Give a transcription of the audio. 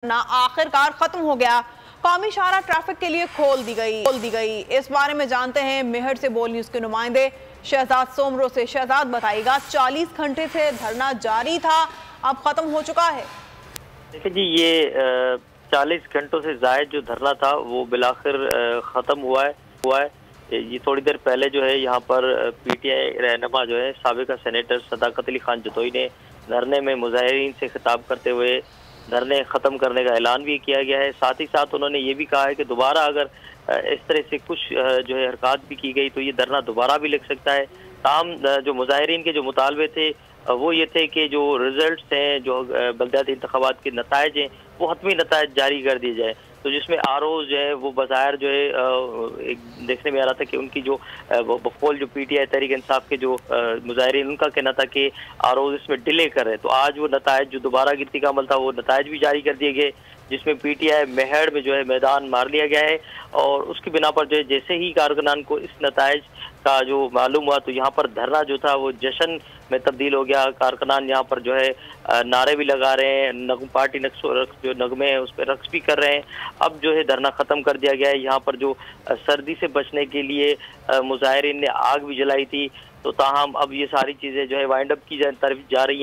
ना आखिरकार खत्म हो गया। कौमी शाहराह ट्रैफिक के लिए खोल दी गई। इस बारे में जानते हैं मेहर से बोल न्यूज के नुमाइंदे शहजाद सोमरो से। शहजाद बताइएगा, 40 घंटे से धरना जारी था, अब खत्म हो चुका है। देखिए जी, ये 40 घंटों से जायद जो धरना था वो बिलाखिर ख़त्म हुआ है। ये थोड़ी देर पहले जो है यहाँ पर पीटीआई रहनुमा जो है साबिका सेनेटर सदाकत अली खान जतोई ने धरने में मुजाहिरीन से खिताब करते हुए धरने ख़त्म करने का ऐलान भी किया गया है। साथ ही साथ उन्होंने ये भी कहा है कि दोबारा अगर इस तरह से कुछ जो है हरकत भी की गई तो ये धरना दोबारा भी लग सकता है। ताहम जो मुजाहिरीन के जो मुतालबे थे वो ये थे कि जो रिजल्ट्स हैं, जो बलदियाती इंतखाबात के नताइज हैं, वो हतमी नताइज जारी कर दिए जाए। तो जिसमें आरओज़ जो है वो बाज़ाहिर जो है एक देखने में आ रहा था कि उनकी जो बकौल जो पीटीआई तहरीक इंसाफ के जो मुजाहिरीन उनका कहना था कि आरओज़ इसमें डिले कर रहे। तो आज वो नताइज जो दोबारा गिनती का अमल था वो नताइज भी जारी कर दिए गए, जिसमें पीटीआई मेहड़ में जो है मैदान मार लिया गया है। और उसकी बिना पर जो है जैसे ही कारकुनान को इस नताइज का जो मालूम हुआ तो यहाँ पर धरना जो था वो जश्न में तब्दील हो गया। कारकुनान यहाँ पर जो है नारे भी लगा रहे हैं, पार्टी जो नगमे हैं उस पर रक्स भी कर रहे हैं। अब जो है धरना ख़त्म कर दिया गया है। यहाँ पर जो सर्दी से बचने के लिए मुजाहिरीन ने आग भी जलाई थी, तो ताहम अब ये सारी चीज़ें जो है वाइंड अप की तरफ जा रही हैं।